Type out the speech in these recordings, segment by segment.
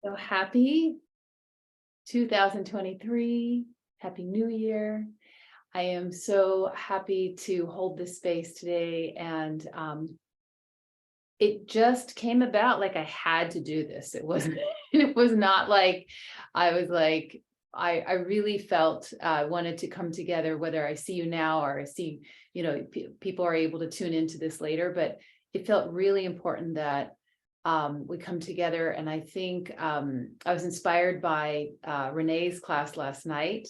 So happy 2023. Happy New Year. I am so happy to hold this space today. And it just came about like I had to do this. It wasn't, it was not like I was like, I really felt wanted to come together, whether I see you now or I see, people are able to tune into this later, but it felt really important that we come together. And I think I was inspired by Renee's class last night.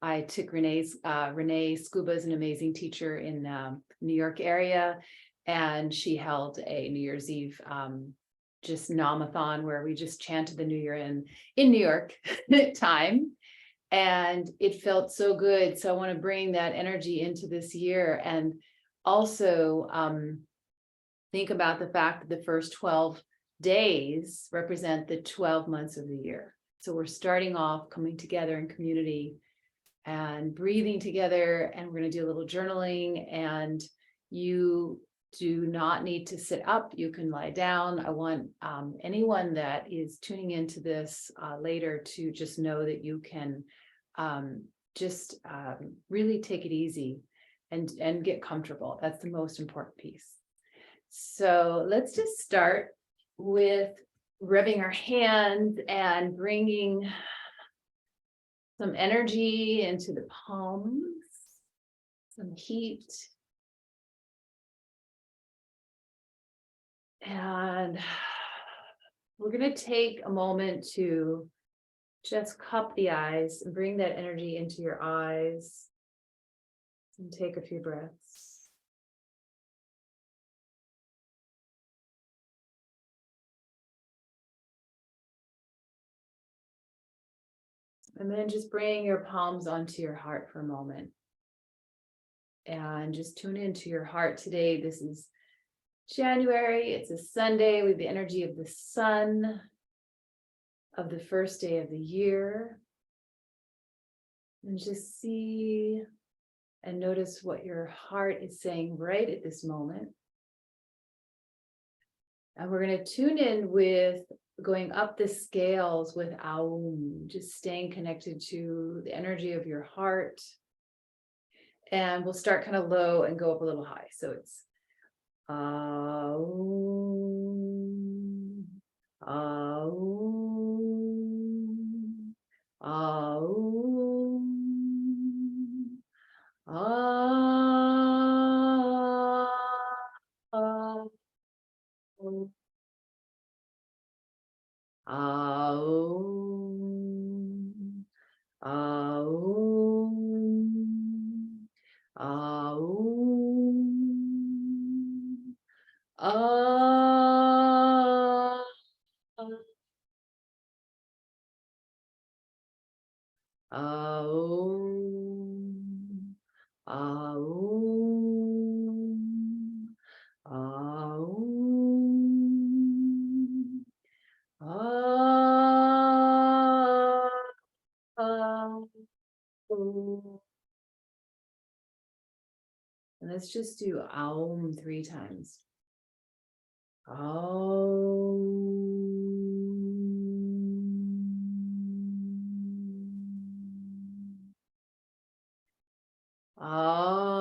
I took Renee Scuba is an amazing teacher in New York area, and she held a New Year's Eve just namathon where we just chanted the New Year in New York time. And it felt so good. So I want to bring that energy into this year, and also think about the fact that the first 12 days represent the 12 months of the year. So we're starting off coming together in community and breathing together, and we're going to do a little journaling. And you do not need to sit up, you can lie down. I want anyone that is tuning into this later to just know that you can really take it easy and get comfortable. That's the most important piece. So let's just start with rubbing our hands and bringing some energy into the palms, some heat. And we're going to take a moment to just cup the eyes and bring that energy into your eyes and take a few breaths. And then just bring your palms onto your heart for a moment. And just tune into your heart today. This is January. It's a Sunday with the energy of the sun of the first day of the year. And just see and notice what your heart is saying right at this moment. And we're going to tune in with going up the scales with Aum, just staying connected to the energy of your heart. And we'll start kind of low and go up a little high. So it's Aum, Aum, Aum, Aum, Aum, Aum, Aum, Aum, Aum, Aum, Aum, Aum. And let's just do Aum 3 times. Aum. Aum.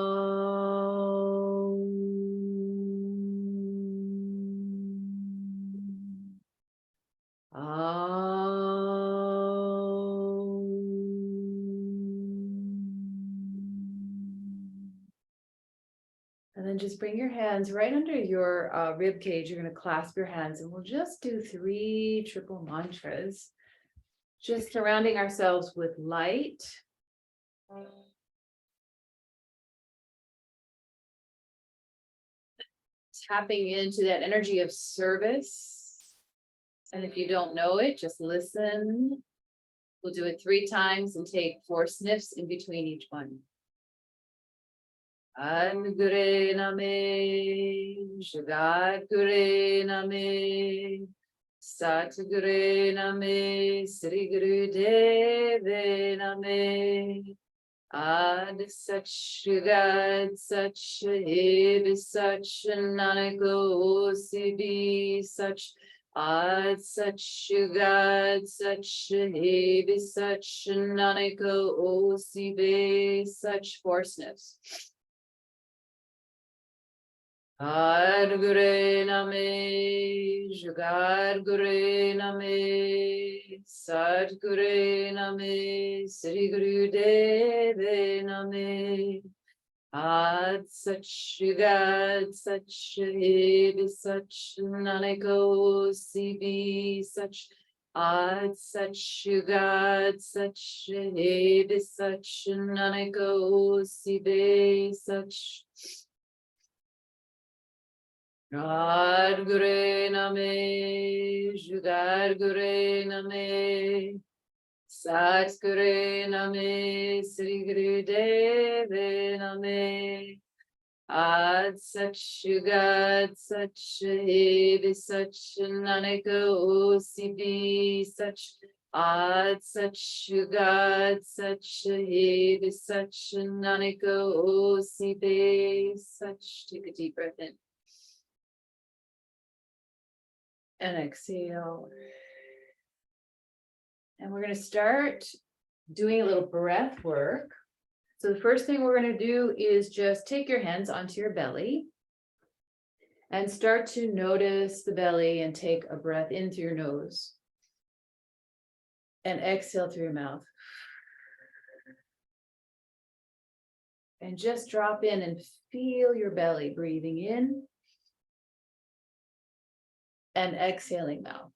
And then just bring your hands right under your rib cage. You're going to clasp your hands, and we'll just do 3 triple mantras, just surrounding ourselves with light. Tapping into that energy of service. And if you don't know it, just listen. We'll do it 3 times and take 4 sniffs in between each one. Angure name, Shagat Gure name, Sat Gure name, Sri Guru Deve name. Ad such God, such Hib, such Nanako Sibi, such Ad Sach Gad Sach Hebi Sach Naniko Osibe Sach 4 sniffs. Ad Gure Name Jugad Gure Name Sat Gure Name Sri Guru Deve Name Ad Sach Gad Sach Hebi Sach Naniko Sibi Sach Ad Sach Gad Sach Hebi Sach Naniko Sibi Sach God Gure Name Jugad Gure Name Sat Gure Name Sri Guru Deve Name Ad Sach Gad Sach Hebi Sach Naniko Sibi Sach Ad Sach Gad Sach Hebi Sach Naniko Sibi Sach. Take a deep breath in. And exhale. And we're going to start doing a little breath work. So the first thing we're going to do is just take your hands onto your belly and start to notice the belly and take a breath in through your nose and exhale through your mouth. And just drop in and feel your belly breathing in and exhaling mouth.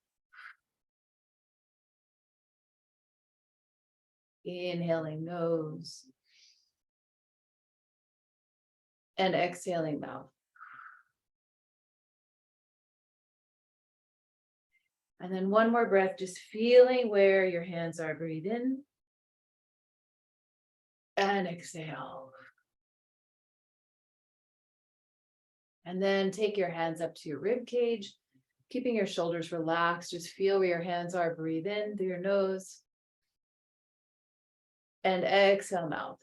Inhaling nose and exhaling mouth. And then one more breath, just feeling where your hands are. Breathe in and exhale. And then take your hands up to your rib cage, keeping your shoulders relaxed. Just feel where your hands are. Breathe in through your nose and exhale mouth.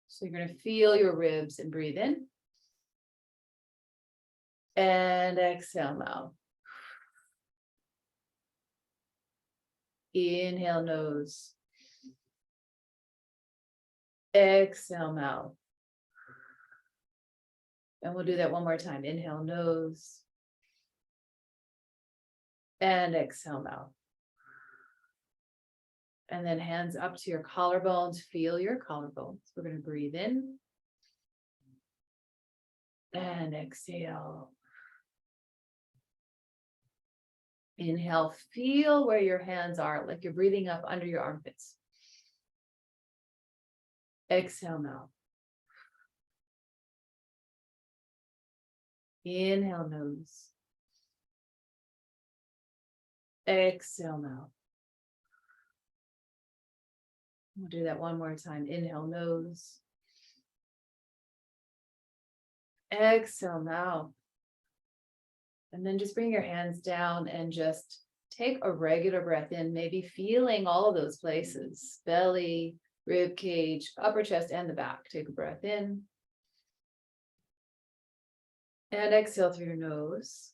So you're going to feel your ribs and breathe in and exhale mouth. Inhale nose. Exhale mouth. And we'll do that one more time. Inhale nose and exhale mouth. And then hands up to your collarbones. Feel your collarbones. We're going to breathe in and exhale. Inhale, feel where your hands are, like you're breathing up under your armpits. Exhale mouth. Inhale nose. Exhale mouth. We'll do that one more time. Inhale nose. Exhale mouth. And then just bring your hands down and just take a regular breath in, maybe feeling all of those places, belly, rib cage, upper chest, and the back. Take a breath in. And exhale through your nose.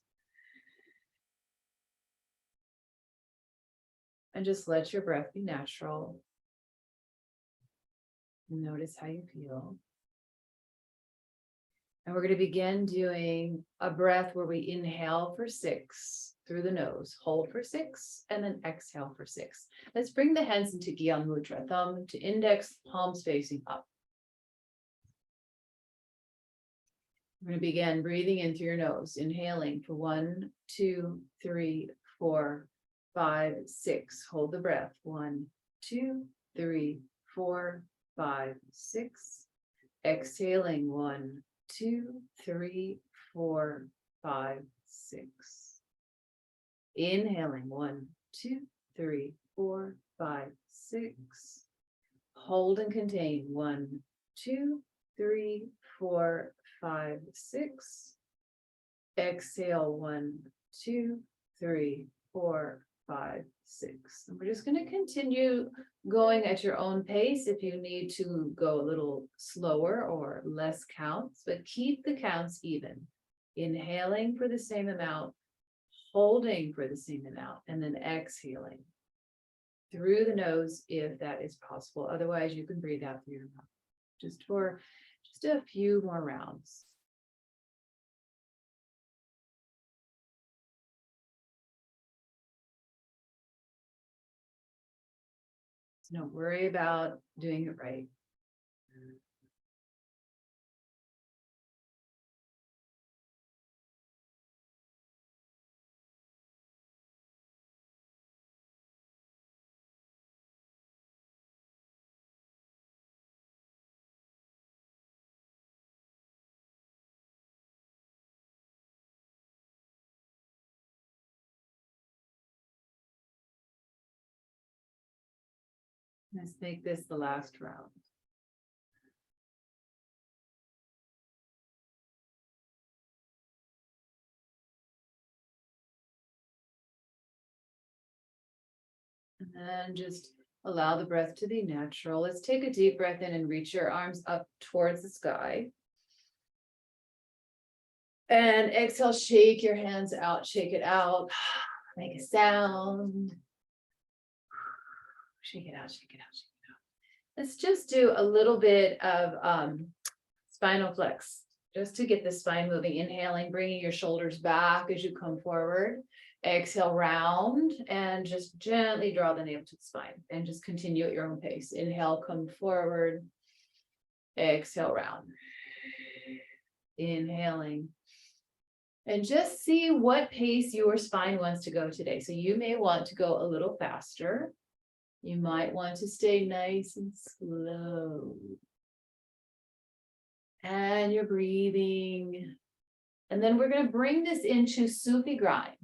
And just let your breath be natural. Notice how you feel. And we're going to begin doing a breath where we inhale for 6 through the nose, hold for 6, and then exhale for 6. Let's bring the hands into Gyan Mudra, thumb to index, palms facing up. We're going to begin breathing in through your nose, inhaling for 1, 2, 3, 4, 5, 6. Hold the breath. 1, 2, 3, 4, 5, 6. Exhaling 1, 2, 3, 4, 5, 6. Inhaling 1, 2, 3, 4, 5, 6. Hold and contain 1, 2, 3, 4, 5, 6. Exhale 1, 2, 3, 4, 5, 6. And we're just going to continue going at your own pace. If you need to go a little slower or less counts, but keep the counts even. Inhaling for the same amount, holding for the same amount, and then exhaling through the nose if that is possible. Otherwise, you can breathe out through your mouth just for just a few more rounds. So don't worry about doing it right. Let's make this the last round. And then just allow the breath to be natural. Let's take a deep breath in and reach your arms up towards the sky. And exhale, shake your hands out, shake it out, make a sound. Shake it out, shake it out, shake it out. Let's just do a little bit of spinal flex, just to get the spine moving. Inhaling, bringing your shoulders back as you come forward. Exhale, round, and just gently draw the navel to the spine, and just continue at your own pace. Inhale, come forward. Exhale, round. Inhaling. And just see what pace your spine wants to go today. So you may want to go a little faster. You might want to stay nice and slow. And you're breathing. And then we're going to bring this into Sufi grind.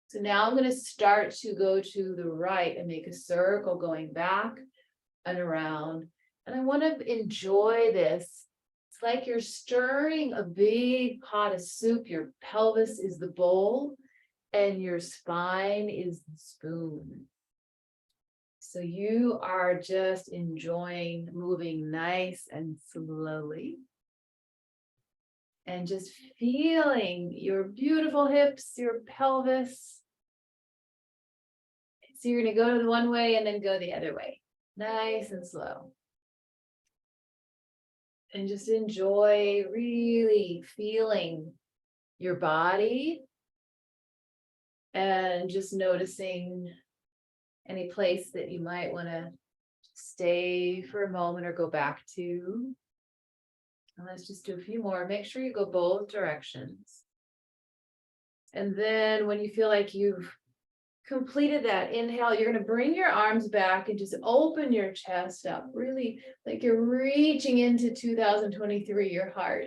So now I'm going to start to go to the right and make a circle going back and around. And I want to enjoy this. It's like you're stirring a big pot of soup. Your pelvis is the bowl and your spine is the spoon. So you are just enjoying moving nice and slowly. And just feeling your beautiful hips, your pelvis. So you're going to go to the one way and then go the other way. Nice and slow. And just enjoy really feeling your body. And just noticing any place that you might want to stay for a moment or go back to. And let's just do a few more. Make sure you go both directions. And then when you feel like you've completed that inhale, you're going to bring your arms back and just open your chest up, really like you're reaching into 2023, your heart.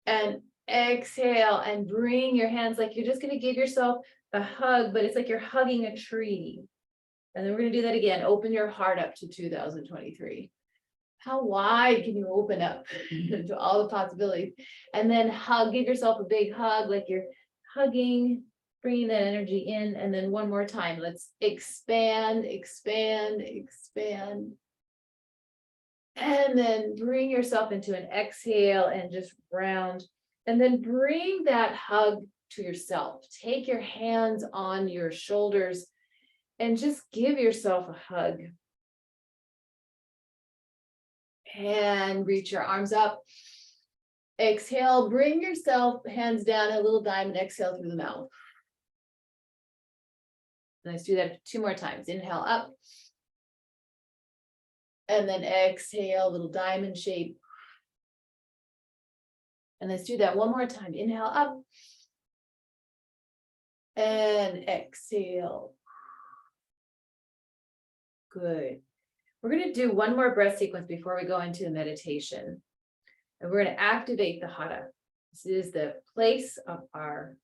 And exhale and bring your hands like you're just going to give yourself a hug, but it's like you're hugging a tree. And then we're going to do that again. Open your heart up to 2023. How wide can you open up to all the possibilities? And then hug, give yourself a big hug, like you're hugging, bringing that energy in. And then one more time, let's expand, expand, expand. And then bring yourself into an exhale and just round. And then bring that hug to yourself. Take your hands on your shoulders and just give yourself a hug. And reach your arms up. Exhale, bring yourself hands down, a little diamond, exhale through the mouth. Let's do that 2 more times. Inhale up. And then exhale, little diamond shape. And let's do that 1 more time. Inhale up. And exhale. Good. We're going to do 1 more breath sequence before we go into the meditation. And we're going to activate the Hara. This is the place of our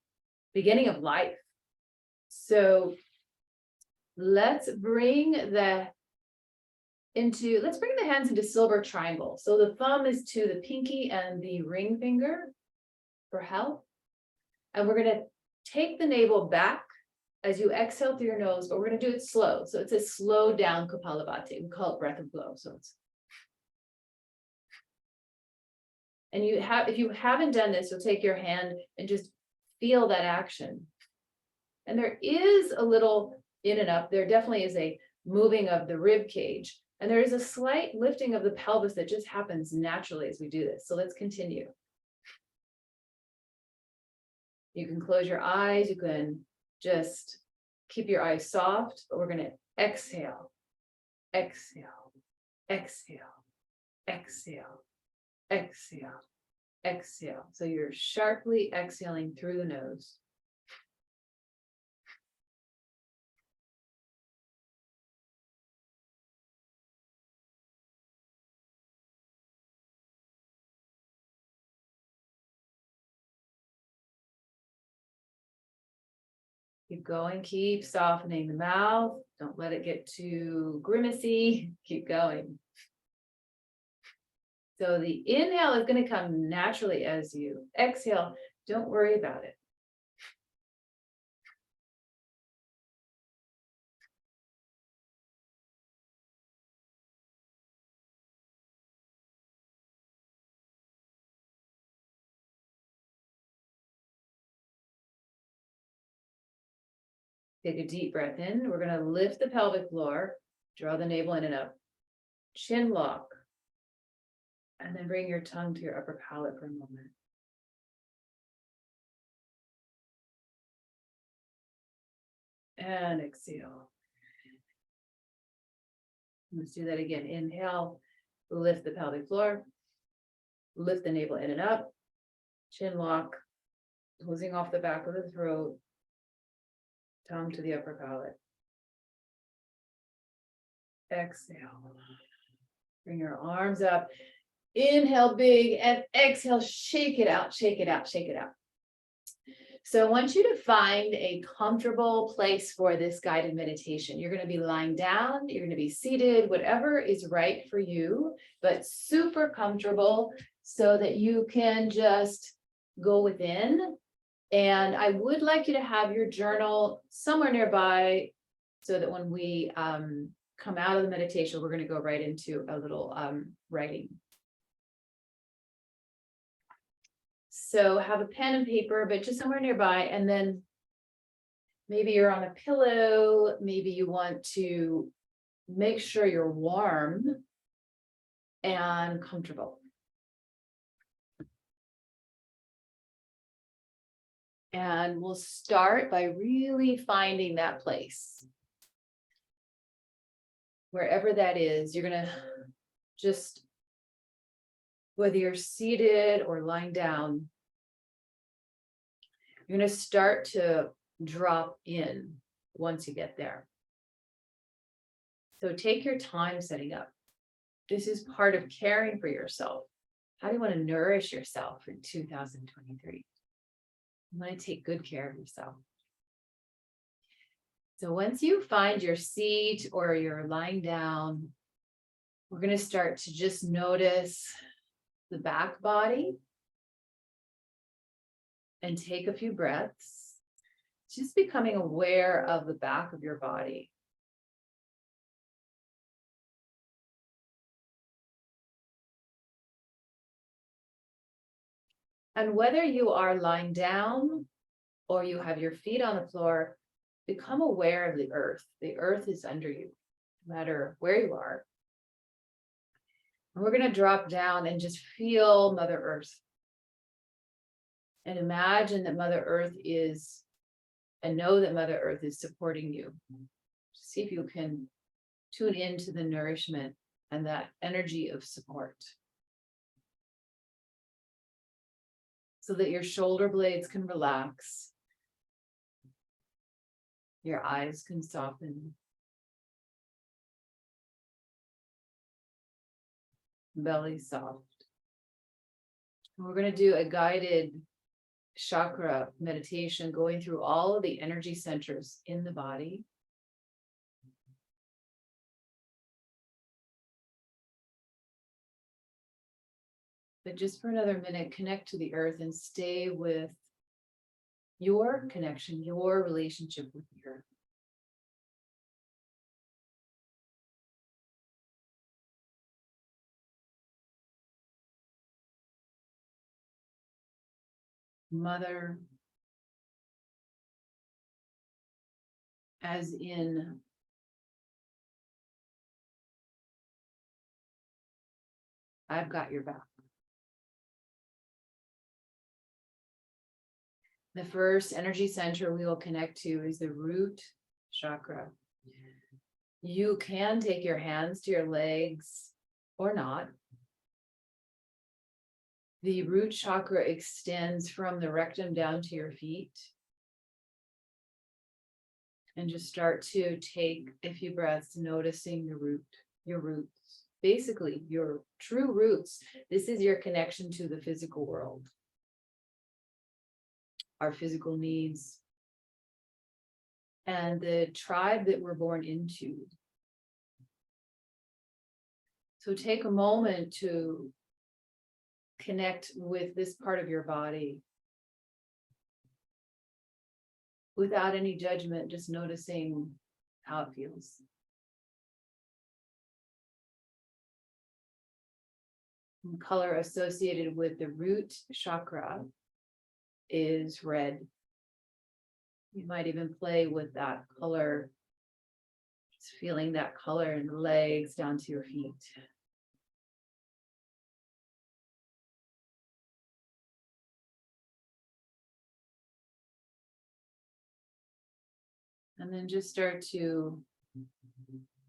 beginning of life. So let's bring the hands into silver triangle. So the thumb is to the pinky and the ring finger for health. And we're going to take the navel back as you exhale through your nose, but we're going to do it slow. So it's a slow down Kapalabhati. We call it breath of blow. So it's, and if you haven't done this, you'll take your hand and just feel that action. And there is a little in and up. There definitely is a moving of the rib cage. And there is a slight lifting of the pelvis that just happens naturally as we do this. So let's continue. You can close your eyes. You can just keep your eyes soft, but we're going to exhale, exhale, exhale, exhale, exhale, exhale. So you're sharply exhaling through the nose. Keep going, keep softening the mouth. Don't let it get too grimacy. Keep going. So the inhale is going to come naturally as you exhale. Don't worry about it. Take a deep breath in. We're going to lift the pelvic floor, draw the navel in and up, chin lock, and then bring your tongue to your upper palate for a moment. And exhale. Let's do that again. Inhale, lift the pelvic floor, lift the navel in and up, chin lock, closing off the back of the throat, tongue to the upper palate. Exhale. Bring your arms up. Inhale big and exhale, shake it out, shake it out, shake it out. So I want you to find a comfortable place for this guided meditation. You're going to be lying down, you're going to be seated, whatever is right for you, but super comfortable so that you can just go within. And I would like you to have your journal somewhere nearby so that when we come out of the meditation, we're going to go right into a little writing. So have a pen and paper, but just somewhere nearby. And then maybe you're on a pillow. Maybe you want to make sure you're warm and comfortable. And we'll start by really finding that place. Wherever that is, you're going to just, whether you're seated or lying down, you're going to start to drop in once you get there. So take your time setting up. This is part of caring for yourself. How do you want to nourish yourself in 2023? You want to take good care of yourself. So once you find your seat or you're lying down, we're going to start to just notice the back body and take a few breaths, just becoming aware of the back of your body. And whether you are lying down or you have your feet on the floor, become aware of the earth. The earth is under you, no matter where you are. And we're going to drop down and just feel Mother Earth. And imagine that Mother Earth is, and know that Mother Earth is supporting you. See if you can tune into the nourishment and that energy of support. So that your shoulder blades can relax. Your eyes can soften. Belly soft. And we're going to do a guided chakra meditation, going through all of the energy centers in the body. But just for another minute, connect to the earth and stay with your connection, your relationship with the earth. Mother, as in I've got your back. The first energy center we will connect to is the root chakra. You can take your hands to your legs or not. The root chakra extends from the rectum down to your feet. And just start to take a few breaths, noticing your roots, basically your true roots. This is your connection to the physical world, our physical needs, and the tribe that we're born into. So take a moment to connect with this part of your body without any judgment, just noticing how it feels. And color associated with the root chakra is red. You might even play with that color, just feeling that color in the legs down to your feet. And then just start to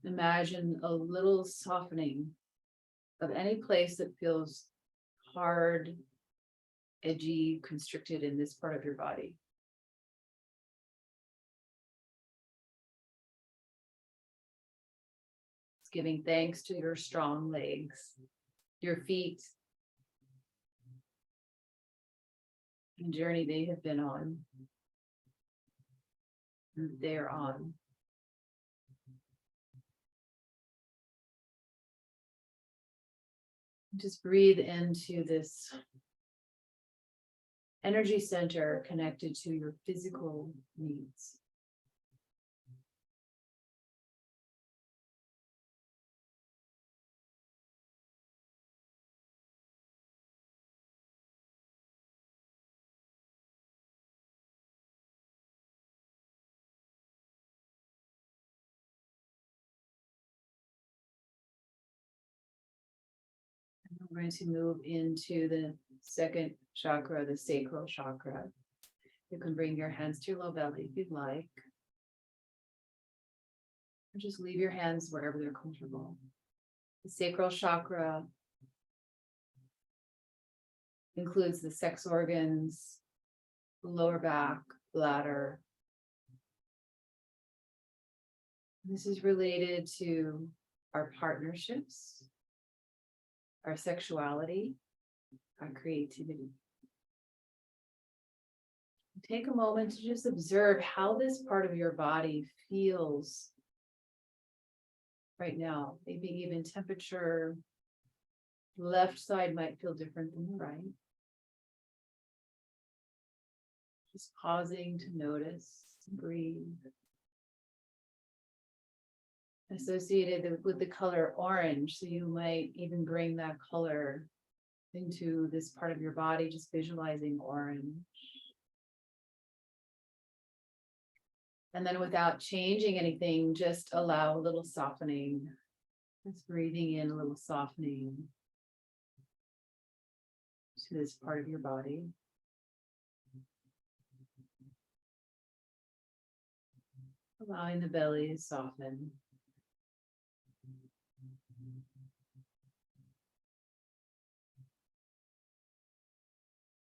imagine a little softening of any place that feels hard, edgy, constricted in this part of your body. It's giving thanks to your strong legs, your feet, the journey they have been on. They're on. Just breathe into this energy center connected to your physical needs. We're going to move into the second chakra, the sacral chakra. You can bring your hands to your low belly if you'd like. Or just leave your hands wherever they're comfortable. The sacral chakra includes the sex organs, lower back, bladder. This is related to our partnerships, our sexuality, our creativity. Take a moment to just observe how this part of your body feels right now. Maybe even temperature. Left side might feel different than the right. Just pausing to notice, breathe. Associated with the color orange, so you might even bring that color into this part of your body, just visualizing orange. And then without changing anything, just allow a little softening. Just breathing in a little softening to this part of your body. Allowing the belly to soften.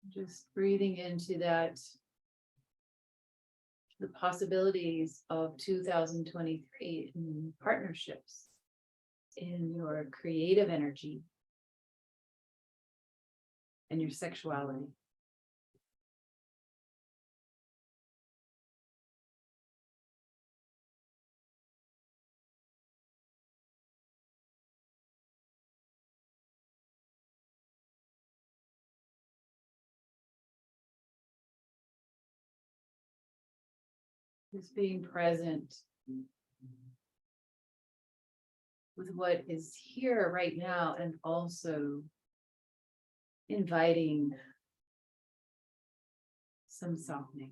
Just breathing into that, the possibilities of 2023 in partnerships, in your creative energy, and your sexuality. Just being present with what is here right now, and also inviting some softening.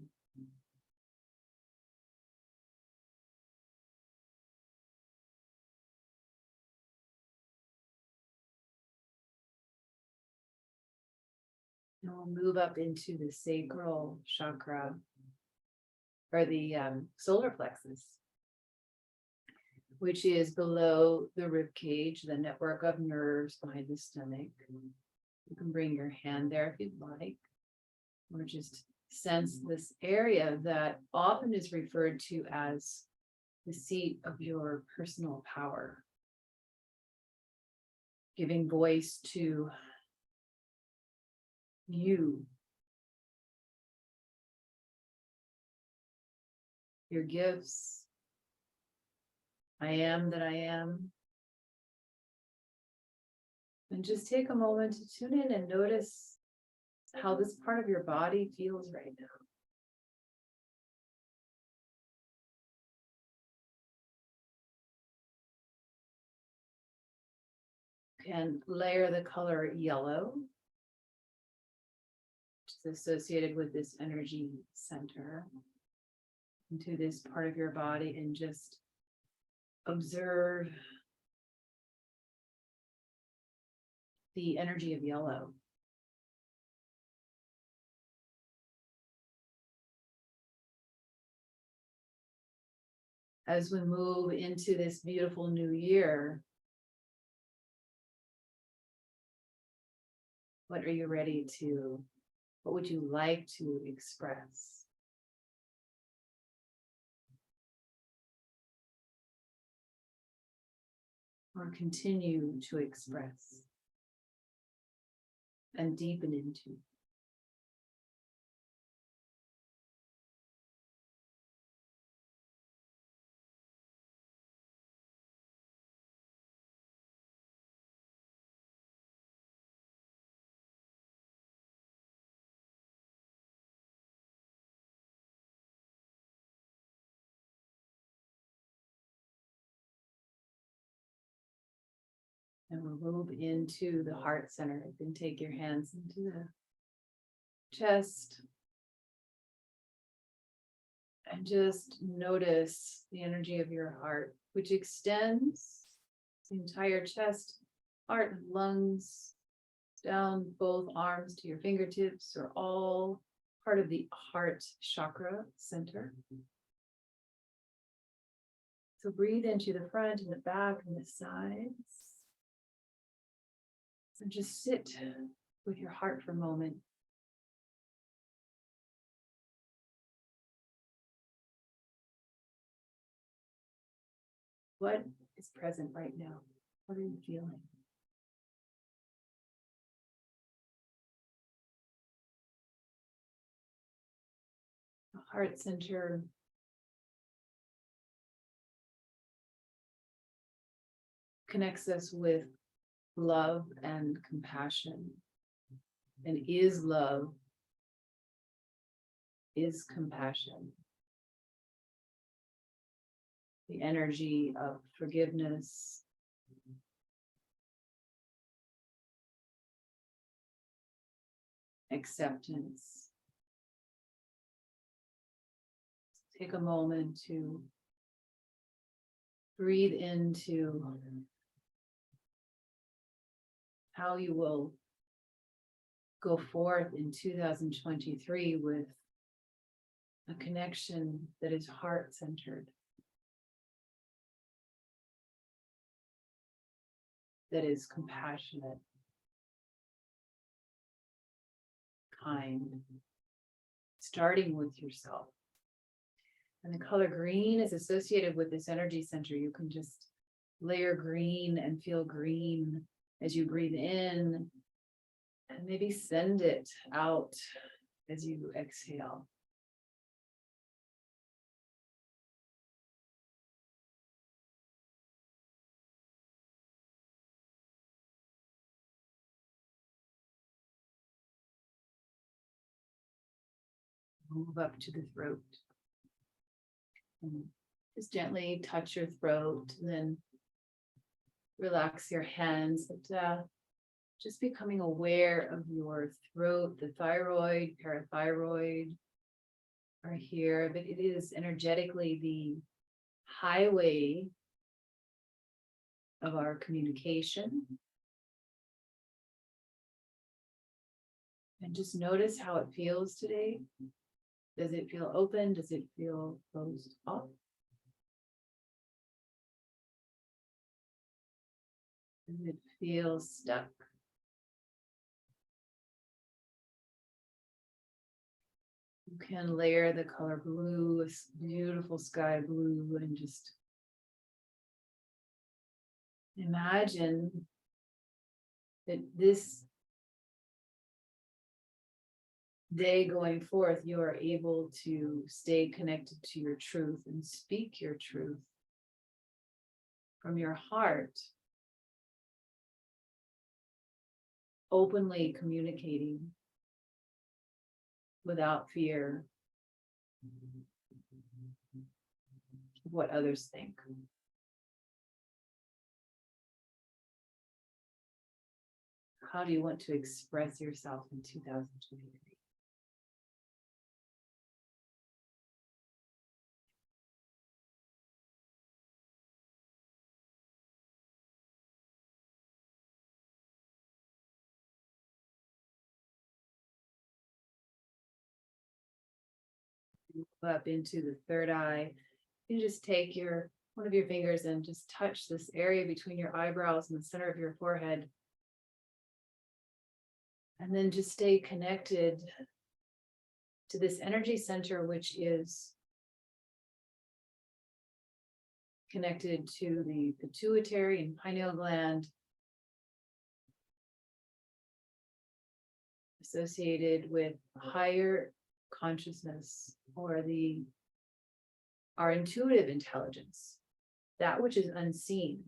And we'll move up into the sacral chakra, or the solar plexus, which is below the rib cage, the network of nerves behind the stomach. You can bring your hand there if you'd like, or just sense this area that often is referred to as the seat of your personal power, giving voice to you, your gifts. I am that I am. And just take a moment to tune in and notice how this part of your body feels right now. You can layer the color yellow, which is associated with this energy center, into this part of your body, and just observe the energy of yellow. As we move into this beautiful new year, what would you like to express? Or continue to express and deepen into? And we'll move into the heart center. You can take your hands into the chest and just notice the energy of your heart, which extends the entire chest, heart, and lungs, down both arms to your fingertips, are all part of the heart chakra center. So breathe into the front and the back and the sides. And just sit with your heart for a moment. What is present right now? What are you feeling? The heart center connects us with love and compassion. And is love, is compassion. The energy of forgiveness, acceptance. Take a moment to breathe into how you will go forth in 2023 with a connection that is heart-centered, that is compassionate, kind, starting with yourself. And the color green is associated with this energy center. You can just layer green and feel green as you breathe in, and maybe send it out as you exhale. Move up to the throat. And just gently touch your throat, and then relax your hands. But, just becoming aware of your throat. The thyroid, parathyroid are here, but it is energetically the highway of our communication. And just notice how it feels today. Does it feel open? Does it feel closed off? Does it feel stuck? You can layer the color blue, this beautiful sky blue, and just imagine that this day going forth, you are able to stay connected to your truth and speak your truth from your heart, openly communicating without fear of what others think. How do you want to express yourself in 2023? Up into the third eye. You just take one of your fingers and just touch this area between your eyebrows and the center of your forehead. And then just stay connected to this energy center, which is connected to the pituitary and pineal gland, associated with higher consciousness, or our intuitive intelligence, that which is unseen,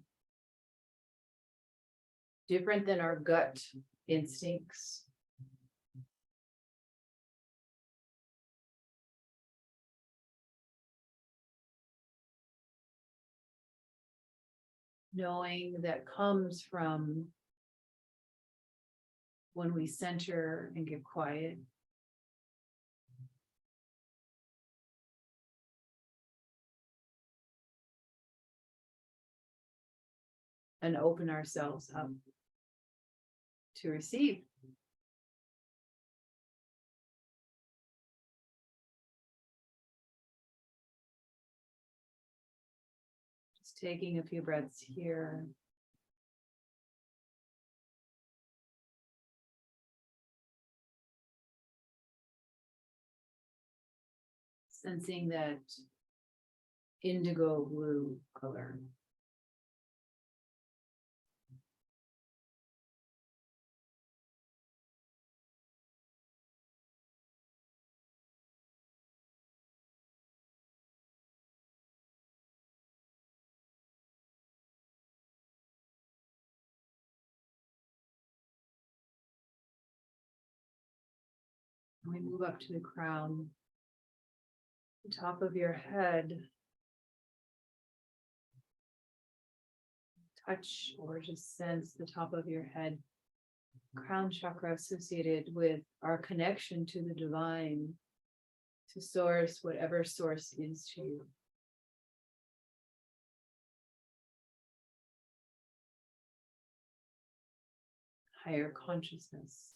different than our gut instincts. Knowing that comes from when we center and get quiet. And open ourselves up to receive. Just taking a few breaths here. Sensing that indigo blue color. And we move up to the crown, the top of your head. Touch or just sense the top of your head. Crown chakra associated with our connection to the divine, to source, whatever source is to you. Higher consciousness.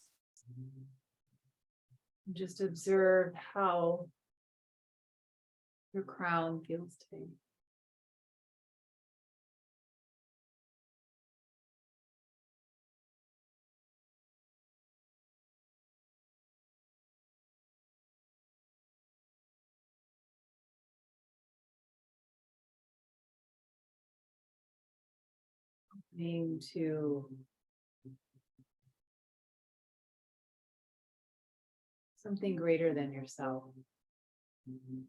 Just observe how your crown feels today. Opening to something greater than yourself. And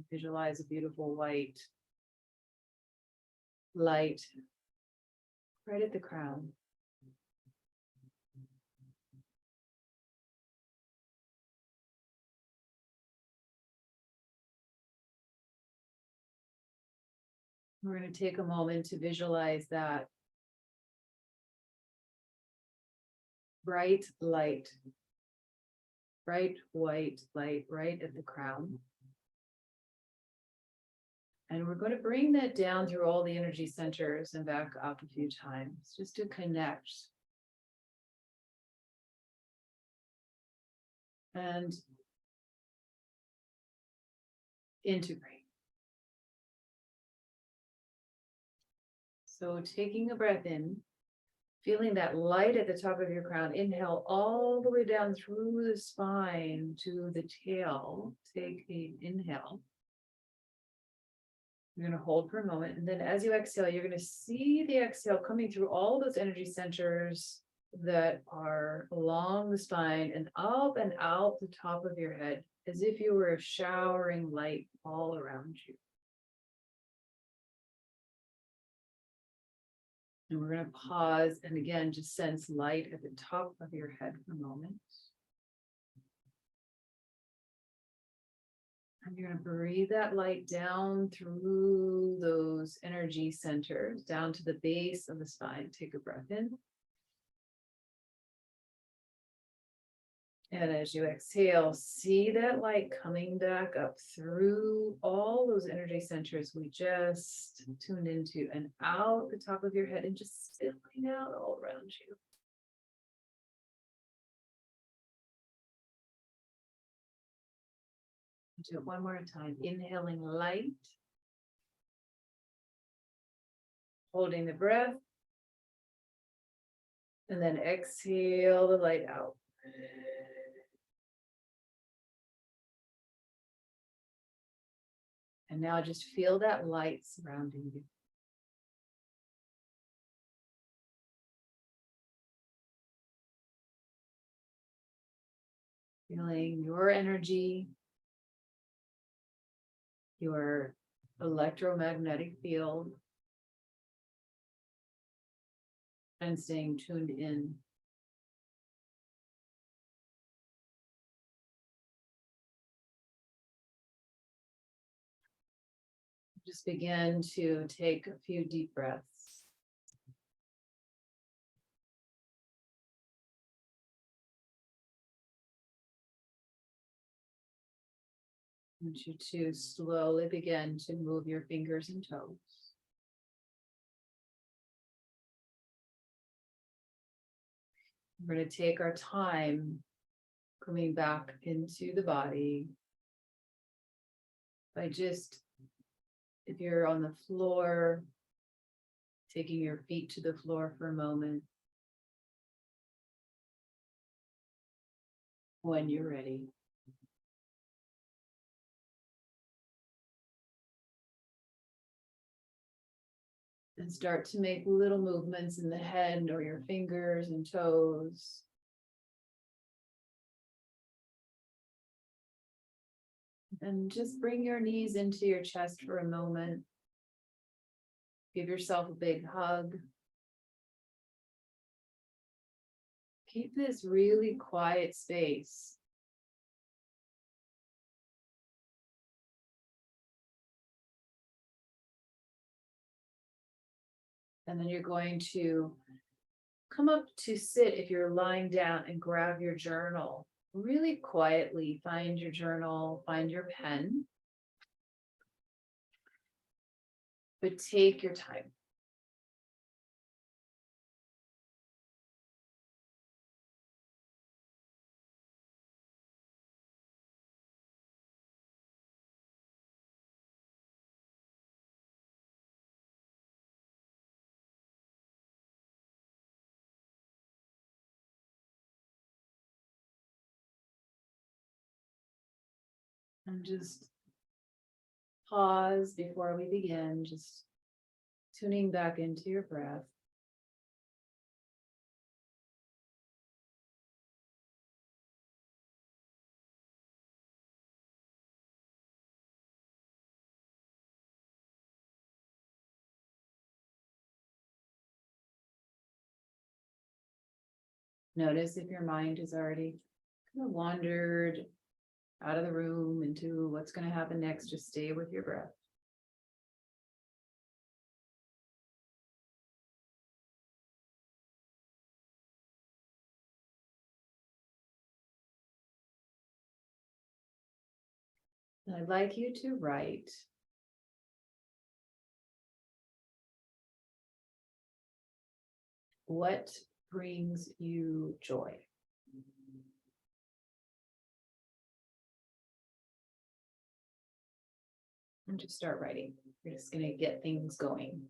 visualize a beautiful white light right at the crown. We're going to take a moment to visualize that bright light, bright white light right at the crown. And we're going to bring that down through all the energy centers and back up a few times just to connect and integrate. So taking a breath in, feeling that light at the top of your crown, inhale all the way down through the spine to the tail. Take an inhale. You're going to hold for a moment. And then as you exhale, you're going to see the exhale coming through all those energy centers that are along the spine and up and out the top of your head, as if you were showering light all around you. And we're going to pause and again, just sense light at the top of your head for a moment. And you're going to breathe that light down through those energy centers, down to the base of the spine. Take a breath in. And as you exhale, see that light coming back up through all those energy centers we just tuned into and out the top of your head and just spilling out all around you. Do it one more time. Inhaling light. Holding the breath. And then exhale the light out. And now just feel that light surrounding you. Feeling your energy, your electromagnetic field, and staying tuned in. Just begin to take a few deep breaths. I want you to slowly begin to move your fingers and toes. We're going to take our time coming back into the body by just, if you're on the floor, taking your feet to the floor for a moment. When you're ready. And start to make little movements in the head or your fingers and toes. And just bring your knees into your chest for a moment. Give yourself a big hug. Keep this really quiet space. And then you're going to come up to sit if you're lying down and grab your journal. Really quietly find your journal, find your pen. But take your time. And just pause before we begin, just tuning back into your breath. Notice if your mind has already kind of wandered out of the room into what's going to happen next. Just stay with your breath. And I'd like you to write What brings you joy? And just start writing. You're just going to get things going.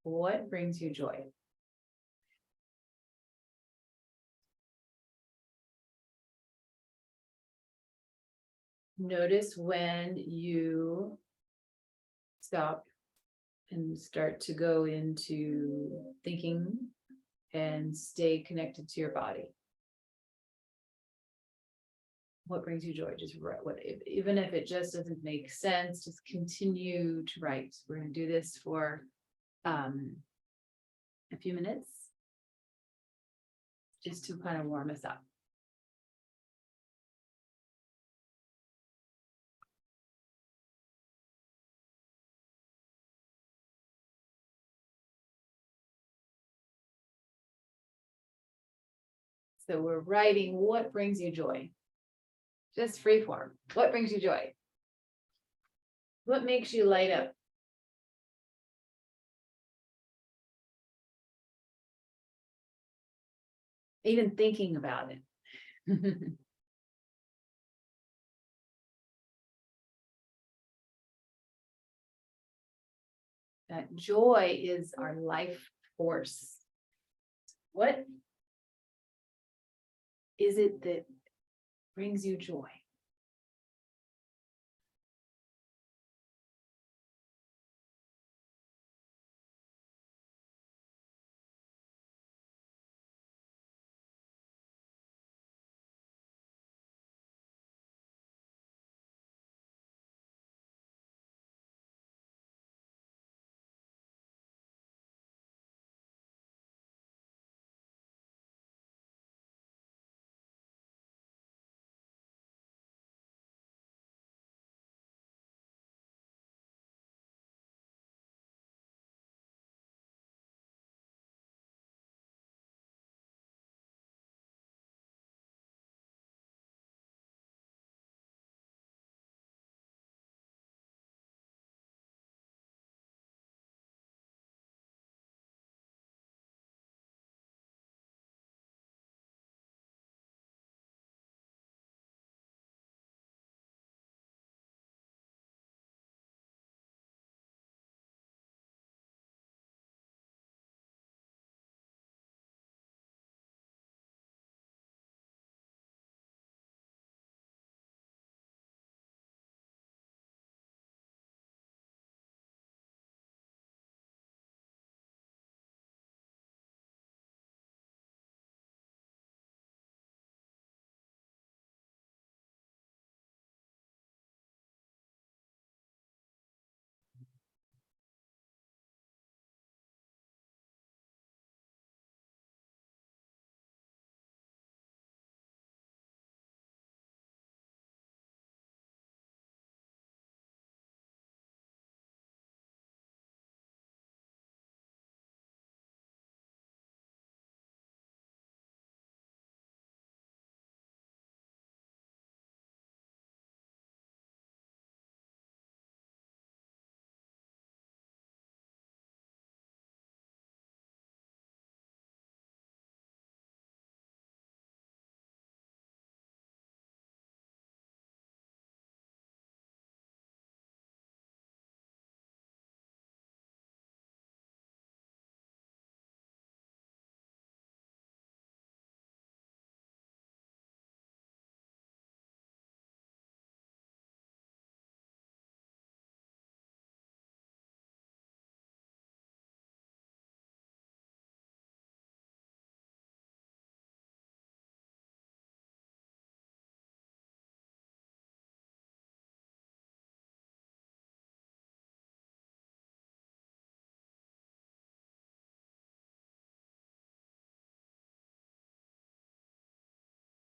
What brings you joy? Notice when you stop and start to go into thinking and stay connected to your body. What brings you joy? Just write even if it just doesn't make sense, just continue to write. We're going to do this for a few minutes just to kind of warm us up. So we're writing, what brings you joy? Just free form. What brings you joy? What makes you light up? Even thinking about it. That joy is our life force. What is it that brings you joy?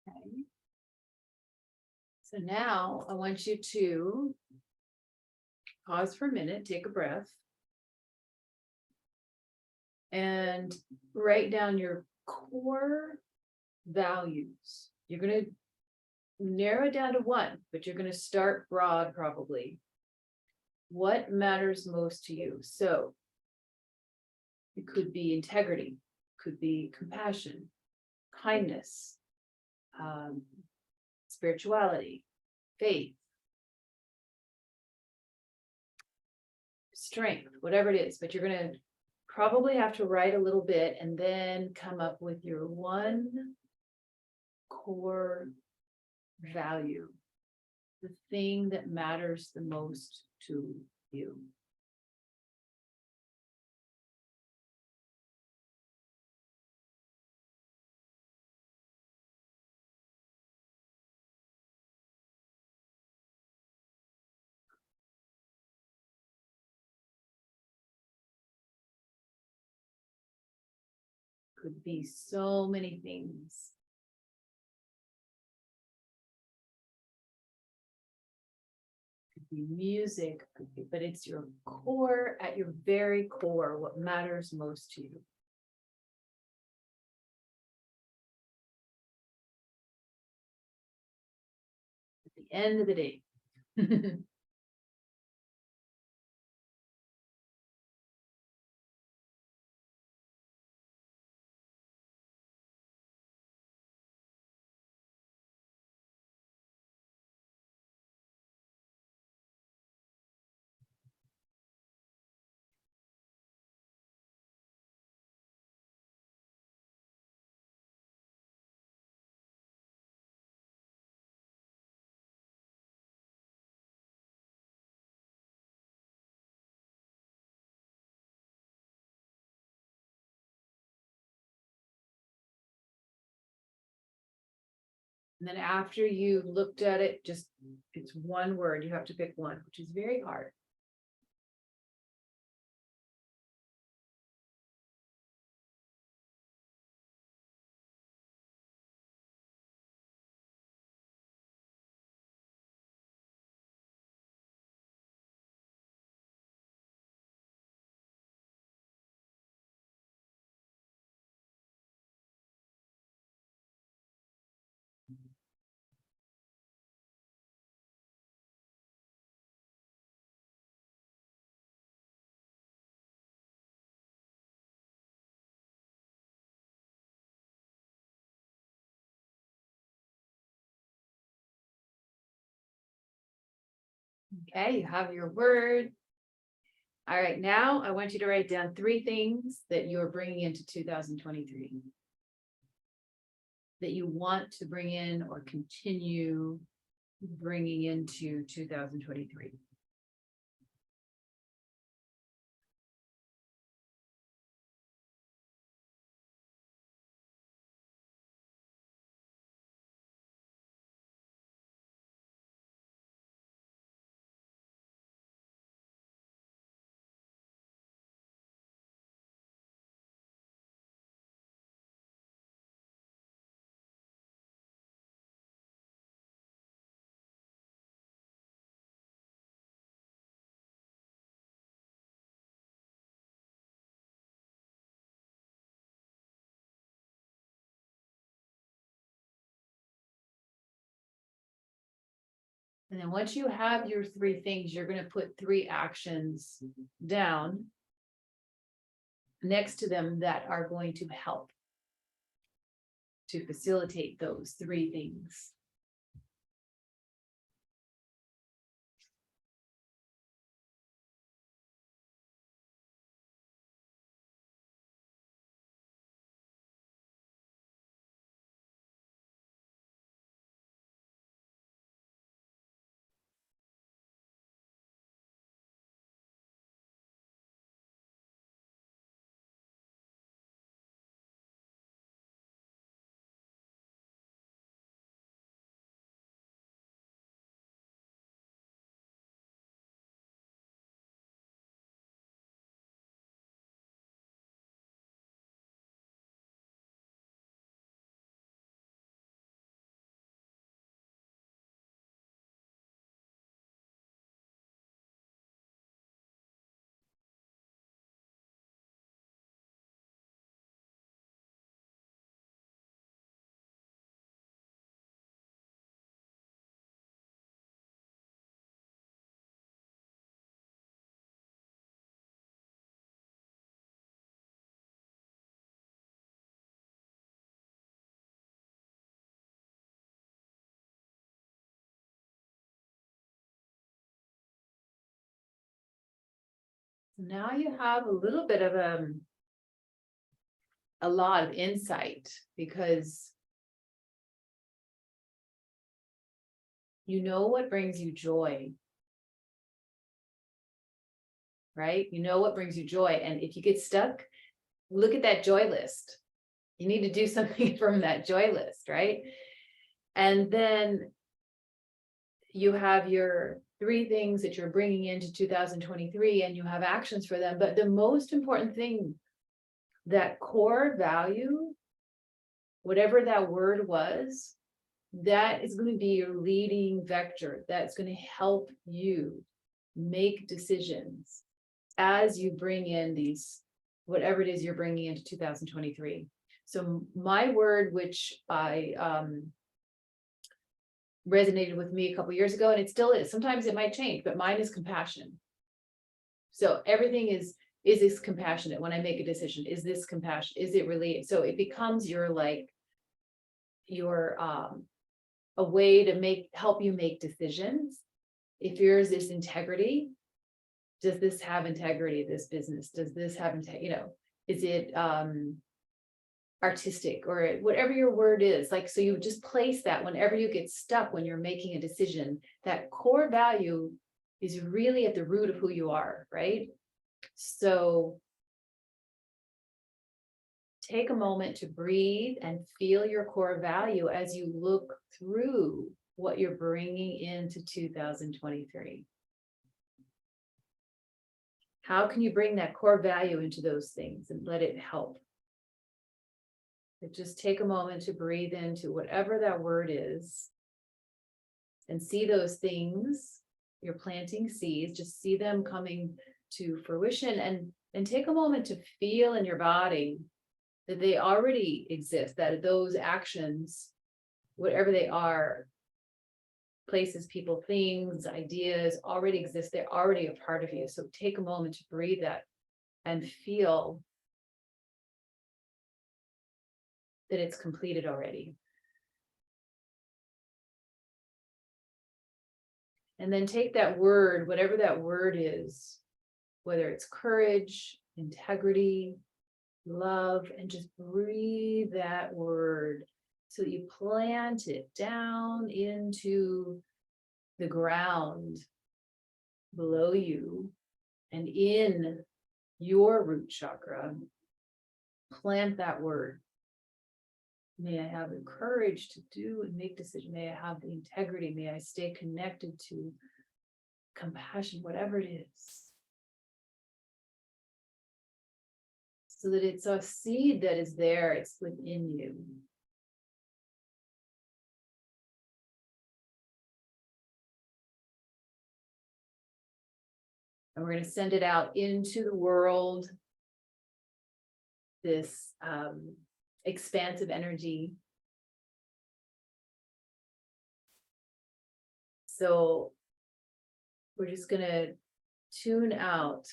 Okay. So now I want you to pause for a minute, take a breath, and write down your core values. You're going to narrow it down to one, but you're going to start broad probably. What matters most to you? So It could be integrity, could be compassion, kindness, spirituality, faith, strength, whatever it is, but you're gonna probably have to write a little bit and then come up with your one core value, the thing that matters the most to you. Could be so many things. Could be music, could be, but it's your core, at your very core, what matters most to you. At the end of the day. And then after you looked at it, just, it's one word, you have to pick one, which is very hard. Okay, you have your word. All right, now I want you to write down 3 things that you're bringing into 2023. That you want to bring in or continue bringing into 2023. And then once you have your 3 things, you're going to put 3 actions down next to them that are going to help to facilitate those 3 things. Now you have a little bit of a lot of insight, because you know what brings you joy, right? You know what brings you joy. And if you get stuck, look at that joy list. You need to do something from that joy list, right? And then you have your 3 things that you're bringing into 2023, and you have actions for them. But the most important thing, that core value, whatever that word was, that is going to be your leading vector. That's going to help you make decisions as you bring in these, whatever it is you're bringing into 2023. So my word, which I resonated with me a couple years ago, and it still is, sometimes it might change, but mine is compassion. So everything is this compassionate when I make a decision? Is this compassion? Is it really? So it becomes your a way to help you make decisions. If yours is integrity, does this have integrity, this business? Does this have integrity? Is it artistic, or whatever your word is, like, so you just place that whenever you get stuck, when you're making a decision, that core value is really at the root of who you are, right? So take a moment to breathe and feel your core value as you look through what you're bringing into 2023. How can you bring that core value into those things and let it help? But just take a moment to breathe into whatever that word is and see those things. You're planting seeds, just see them coming to fruition, and take a moment to feel in your body that they already exist, that those actions, whatever they are, places, people, things, ideas, already exist. They're already a part of you. So take a moment to breathe that and feel that it's completed already. And then take that word, whatever that word is, whether it's courage, integrity, love, and just breathe that word so that you plant it down into the ground below you and in your root chakra. Plant that word. May I have the courage to do and make decisions. May I have the integrity. May I stay connected to compassion, whatever it is. So that it's a seed that is there, it's within you. And we're going to send it out into the world, this expansive energy. So we're just going to tune out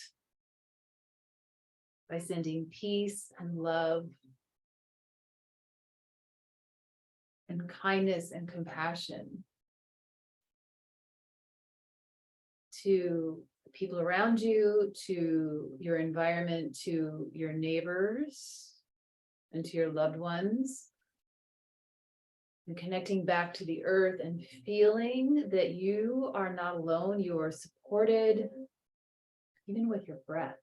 by sending peace and love and kindness and compassion to the people around you, to your environment, to your neighbors, and to your loved ones. And connecting back to the earth and feeling that you are not alone, you are supported, even with your breath.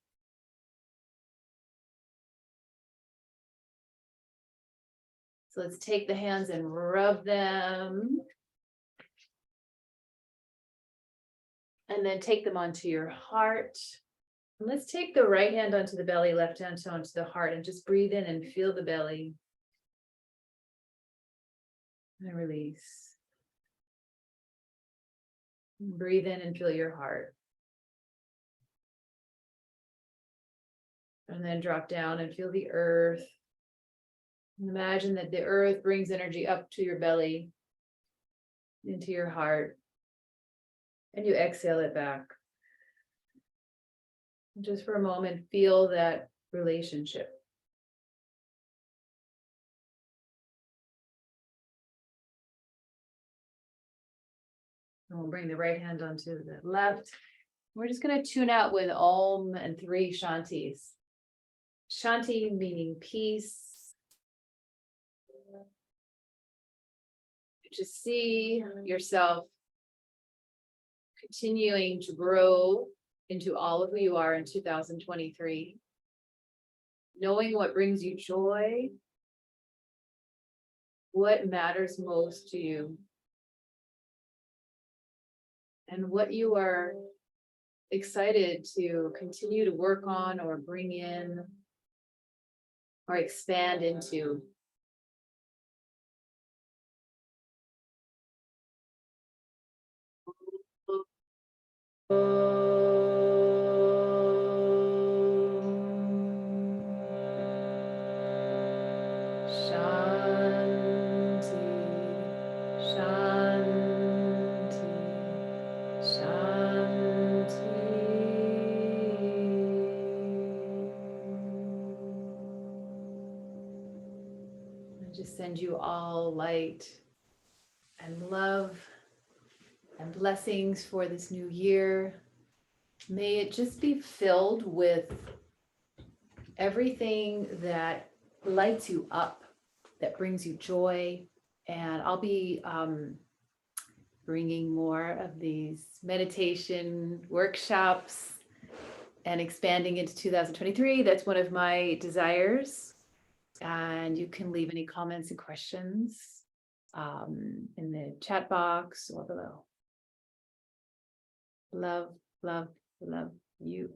So let's take the hands and rub them. And then take them onto your heart. And let's take the right hand onto the belly, left hand onto the heart, and just breathe in and feel the belly. And release. Breathe in and feel your heart. And then drop down and feel the earth. Imagine that the earth brings energy up to your belly, into your heart, and you exhale it back. Just for a moment, feel that relationship. And we'll bring the right hand onto the left. We're just going to tune out with Om and 3 Shantis. Shanti meaning peace. Just see yourself continuing to grow into all of who you are in 2023. Knowing what brings you joy, what matters most to you, and what you are excited to continue to work on or bring in or expand into. Shanti, Shanti, Shanti. I just send you all light and love and blessings for this new year. May it just be filled with everything that lights you up, that brings you joy. And I'll be bringing more of these meditation workshops and expanding into 2023. That's one of my desires. And you can leave any comments and questions in the chat box or below. Love, love, love you.